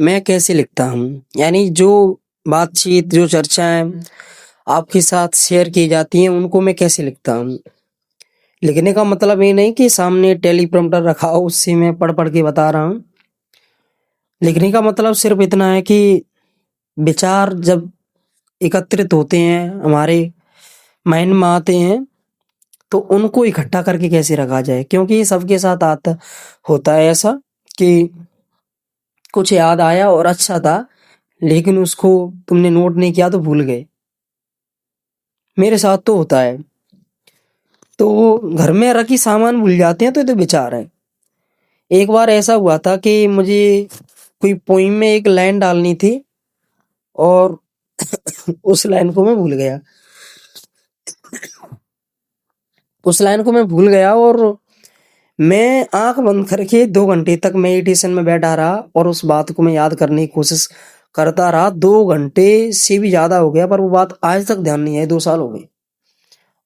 मैं कैसे लिखता हूँ? यानी जो बातचीत, जो चर्चाएँ आपके साथ शेयर की जाती हैं, उनको मैं कैसे लिखता हूँ? लिखने का मतलब ये नहीं कि सामने टेलीप्रॉम्प्टर रखा हो, उससे मैं पढ़-पढ़ के बता रहा हूँ। लिखने का मतलब सिर्फ़ इतना है कि विचार जब एकत्रित होते हैं, हमारे माइंड में आते हैं, तो उनको इकट्ठा करके कैसे रखा जाए? क्योंकि सबके साथ आता होता है ऐसा कि कुछ याद आया और अच्छा था, लेकिन उसको तुमने नोट नहीं किया तो भूल गए। मेरे साथ तो होता है। तो वो घर में रखी सामान भूल जाते हैं तो ये तो विचार है। एक बार ऐसा हुआ था कि मुझे कोई पोएम में एक लाइन डालनी थी और उस लाइन को मैं भूल गया। उस लाइन को मैं भूल गया और मैं आँख बंद करके 2 घंटे तक मेडिटेशन में बैठा रहा और उस बात को मैं याद करने की कोशिश करता रहा। 2 घंटे से भी ज़्यादा हो गया पर वो बात आज तक ध्यान नहीं आई, 2 साल हो गए।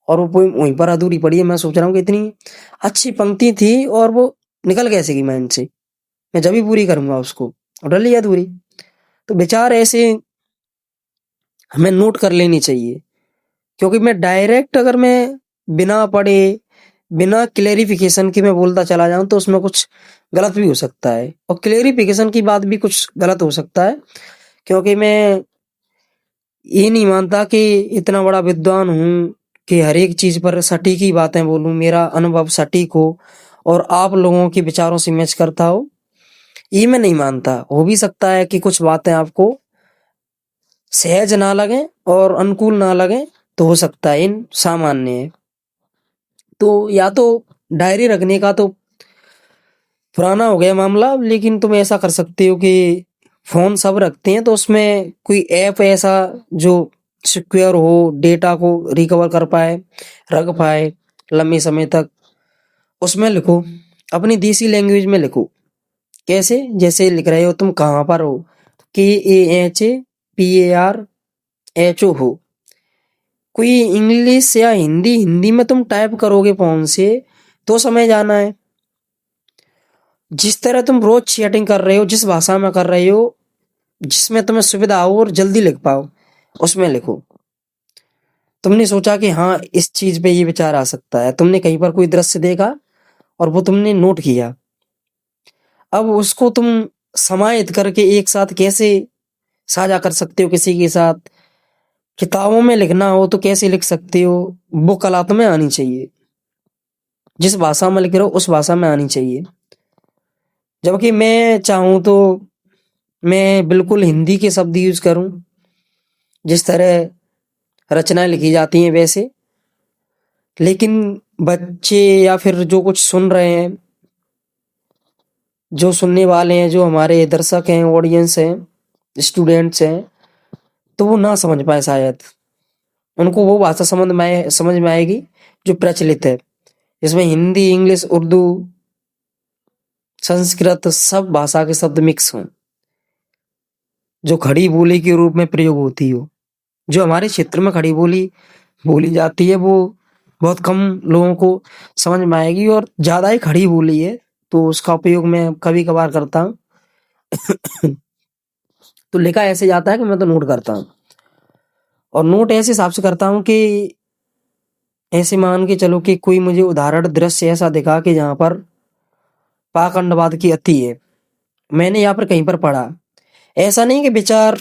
और वो पोएम वहीं पर अधूरी पड़ी है। मैं सोच रहा हूँ कि इतनी अच्छी पंक्ति थी और वो निकल कैसे गई माइंड से। मैं जब भी पूरी करूँगा उसको और रह ली अधूरी। तो विचार ऐसे हमें नोट कर लेनी चाहिए क्योंकि मैं डायरेक्ट अगर मैं बिना पढ़े, बिना क्लेरिफिकेशन के मैं बोलता चला जाऊँ तो उसमें कुछ गलत भी हो सकता है और क्लेरिफिकेशन की बात भी कुछ गलत हो सकता है क्योंकि मैं ये नहीं मानता कि इतना बड़ा विद्वान हूँ कि हर एक चीज़ पर सटीक ही बातें बोलूँ, मेरा अनुभव सटीक हो और आप लोगों के विचारों से मैच करता हो। ये मैं नहीं मानता। हो भी सकता है कि कुछ बातें आपको सहज ना लगें और अनुकूल ना लगें, तो हो सकता है इन सामान्य है। तो या तो डायरी रखने का तो पुराना हो गया मामला, लेकिन तुम ऐसा कर सकते हो कि फ़ोन सब रखते हैं तो उसमें कोई ऐप ऐसा जो सिक्योर हो, डेटा को रिकवर कर पाए, रख पाए लंबे समय तक, उसमें लिखो। अपनी देसी लैंग्वेज में लिखो। कैसे? जैसे लिख रहे हो तुम कहाँ पर हो? KAHPARHO हो। कोई इंग्लिश या हिंदी, हिंदी में तुम टाइप करोगे फ़ोन से तो समझ आना है। जिस तरह तुम रोज चैटिंग कर रहे हो, जिस भाषा में कर रहे हो, जिसमें तुम्हें सुविधा हो और जल्दी लिख पाओ, उसमें लिखो। तुमने सोचा कि हाँ, इस चीज़ पे ये विचार आ सकता है। तुमने कहीं पर कोई दृश्य देखा और वो तुमने नोट किया। अब उसको तुम समाहित करके एक साथ कैसे साझा कर सकते हो किसी के साथ? किताबों में लिखना हो तो कैसे लिख सकते हो? वो कला तुम्हें आनी चाहिए। जिस भाषा में लिख रहे हो उस भाषा में आनी चाहिए। जबकि मैं चाहूँ तो मैं बिल्कुल हिंदी के शब्द यूज़ करूँ, जिस तरह रचनाएँ लिखी जाती हैं वैसे। लेकिन बच्चे या फिर जो कुछ सुन रहे हैं, जो सुनने वाले हैं, जो हमारे दर्शक हैं, ऑडियंस हैं, स्टूडेंट्स हैं, तो वो ना समझ पाए शायद। उनको वो भाषा समझ में आएगी जो प्रचलित है। इसमें हिंदी, इंग्लिश, उर्दू, संस्कृत सब भाषा के शब्द मिक्स हों, जो खड़ी बोली के रूप में प्रयोग होती हो। जो हमारे क्षेत्र में खड़ी बोली बोली जाती है वो बहुत कम लोगों को समझ में आएगी और ज़्यादा ही खड़ी बोली है, तो उसका उपयोग मैं कभी-कभार करता हूँ। तो लिखा ऐसे जाता है कि मैं तो नोट करता हूँ और नोट ऐसे हिसाब से करता हूँ कि ऐसे मान के चलो कि कोई मुझे उदाहरण दृश्य ऐसा दिखा कि जहाँ पर पाखंडवाद की अति है। मैंने यहाँ पर कहीं पर पढ़ा। ऐसा नहीं कि विचार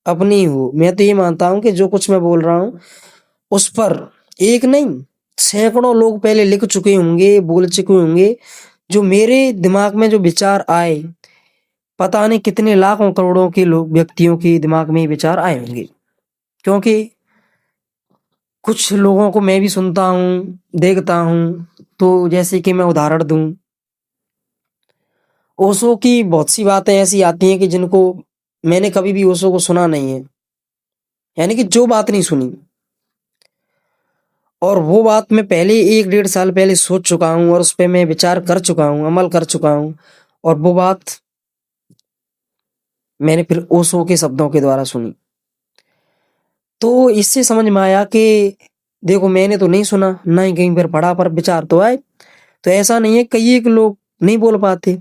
अपनी हो। मैं तो ये मानता हूँ कि जो कुछ मैं बोल रहा हूँ, उस पर एक नहीं, सैकड़ों लोग पहले लिख चुके होंगे, बोल चुके होंगे। जो मेरे दिमाग में जो विचार आए, पता नहीं कितने लाखों करोड़ों के लोग व्यक्तियों के दिमाग में ये विचार आए होंगे। क्योंकि कुछ लोगों को मैं भी सुनता हूँ, देखता हूँ, तो जैसे कि मैं उदाहरण दूँ, ओशो की बहुत सी बातें ऐसी आती हैं कि जिनको मैंने कभी भी ओशो को सुना नहीं है। यानी कि जो बात नहीं सुनी और वो बात मैं पहले 1 डेढ़ साल पहले सोच चुका हूँ और उस पे मैं विचार कर चुका हूँ, अमल कर चुका हूँ और वो बात मैंने फिर ओशो के शब्दों के द्वारा सुनी। तो इससे समझ में आया कि देखो मैंने तो नहीं सुना, ना ही कहीं पर पढ़ा पर विचार तो आए। तो ऐसा नहीं है कई एक लोग नहीं बोल पाते।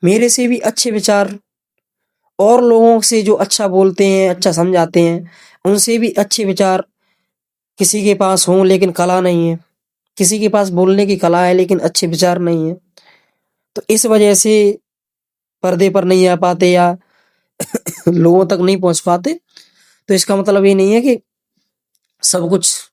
मेरे से भी अच्छे विचार और लोगों से जो अच्छा बोलते हैं, अच्छा समझाते हैं, उनसे भी अच्छे विचार किसी के पास हों लेकिन कला नहीं है, किसी के पास बोलने की कला है लेकिन अच्छे विचार नहीं है, तो इस वजह से पर्दे पर नहीं आ पाते या लोगों तक नहीं पहुंच पाते। तो इसका मतलब ये नहीं है कि सब कुछ